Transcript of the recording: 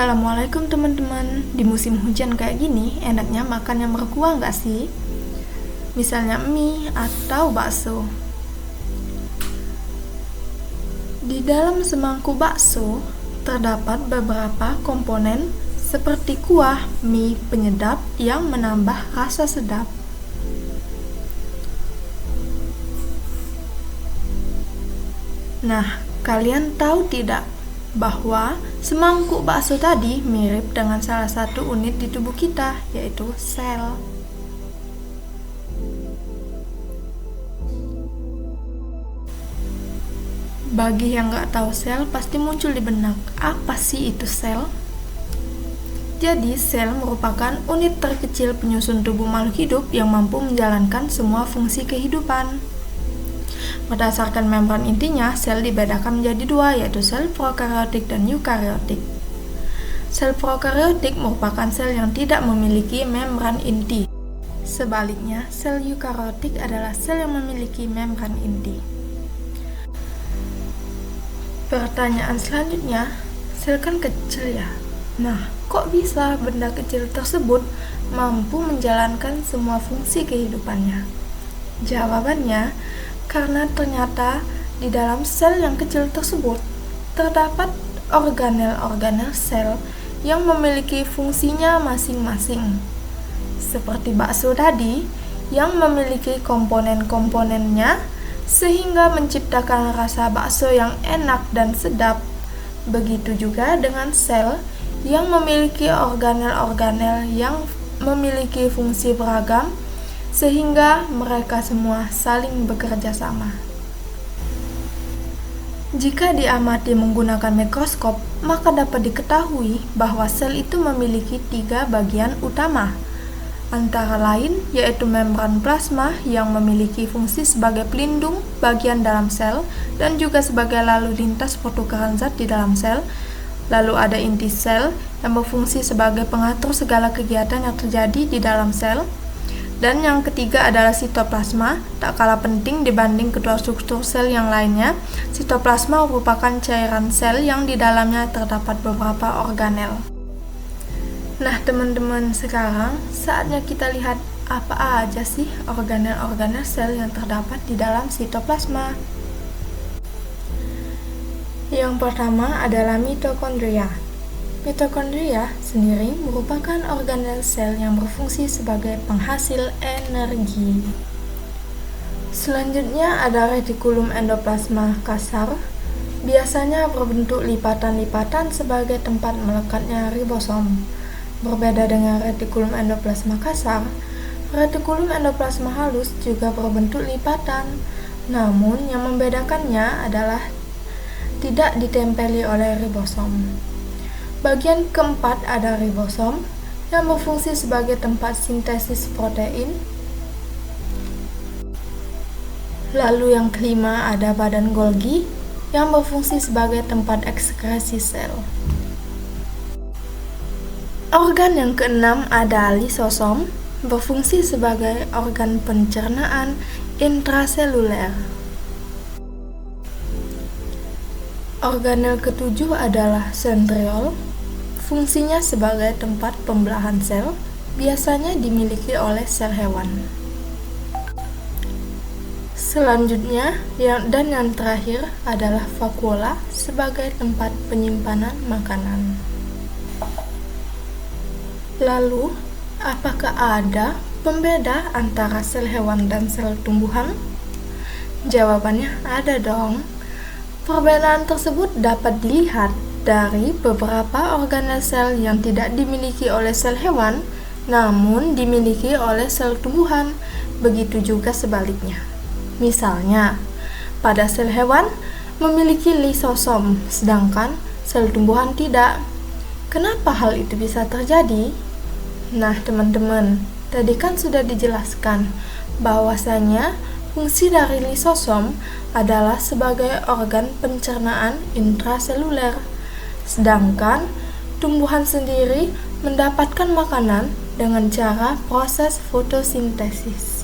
Assalamualaikum teman-teman. Di musim hujan kayak gini, enaknya makan yang berkuah nggak sih? Misalnya mie atau bakso. Di dalam semangkuk bakso, terdapat beberapa komponen seperti kuah, mie penyedap yang menambah rasa sedap. Nah, kalian tahu tidak bahwa semangkuk bakso tadi mirip dengan salah satu unit di tubuh kita, yaitu sel. Bagi yang nggak tahu sel, pasti muncul di benak, apa sih itu sel? Jadi, sel merupakan unit terkecil penyusun tubuh makhluk hidup yang mampu menjalankan semua fungsi kehidupan. Berdasarkan membran intinya, sel dibedakan menjadi dua, yaitu sel prokariotik dan eukariotik. Sel prokariotik merupakan sel yang tidak memiliki membran inti. Sebaliknya, sel eukariotik adalah sel yang memiliki membran inti. Pertanyaan selanjutnya, sel kan kecil ya? Nah, kok bisa benda kecil tersebut mampu menjalankan semua fungsi kehidupannya? Jawabannya, karena ternyata di dalam sel yang kecil tersebut terdapat organel-organel sel yang memiliki fungsinya masing-masing. Seperti bakso tadi yang memiliki komponen-komponennya sehingga menciptakan rasa bakso yang enak dan sedap. Begitu juga dengan sel yang memiliki organel-organel yang memiliki fungsi beragam sehingga mereka semua saling bekerja sama. Jika diamati menggunakan mikroskop, maka dapat diketahui bahwa sel itu memiliki 3 bagian utama, antara lain yaitu membran plasma yang memiliki fungsi sebagai pelindung bagian dalam sel dan juga sebagai lalu lintas pertukaran zat di dalam sel. Lalu ada inti sel yang berfungsi sebagai pengatur segala kegiatan yang terjadi di dalam sel. Dan yang ketiga adalah sitoplasma. Tak kalah penting dibanding kedua struktur sel yang lainnya, sitoplasma merupakan cairan sel yang di dalamnya terdapat beberapa organel. Nah teman-teman, sekarang saatnya kita lihat apa aja sih organel-organel sel yang terdapat di dalam sitoplasma. Yang pertama adalah mitokondria. Mitokondria sendiri merupakan organel sel yang berfungsi sebagai penghasil energi. Selanjutnya ada retikulum endoplasma kasar, biasanya berbentuk lipatan-lipatan sebagai tempat melekatnya ribosom. Berbeda dengan retikulum endoplasma kasar, retikulum endoplasma halus juga berbentuk lipatan. Namun yang membedakannya adalah tidak ditempeli oleh ribosom. Bagian keempat ada ribosom yang berfungsi sebagai tempat sintesis protein. Lalu yang kelima ada badan Golgi yang berfungsi sebagai tempat ekskresi sel. Organ yang keenam ada lisosom, berfungsi sebagai organ pencernaan intraseluler. Organel ketujuh adalah sentriol, fungsinya sebagai tempat pembelahan sel, biasanya dimiliki oleh sel hewan. Selanjutnya, yang terakhir adalah vakuola sebagai tempat penyimpanan makanan. Lalu, apakah ada pembeda antara sel hewan dan sel tumbuhan? Jawabannya ada dong. Perbedaan tersebut dapat dilihat dari beberapa organel sel yang tidak dimiliki oleh sel hewan, namun dimiliki oleh sel tumbuhan. Begitu juga sebaliknya. Misalnya, pada sel hewan memiliki lisosom, sedangkan sel tumbuhan tidak. Kenapa hal itu bisa terjadi? Nah, teman-teman, tadi kan sudah dijelaskan bahwasanya fungsi dari lisosom adalah sebagai organ pencernaan intraseluler. Sedangkan tumbuhan sendiri mendapatkan makanan dengan cara proses fotosintesis.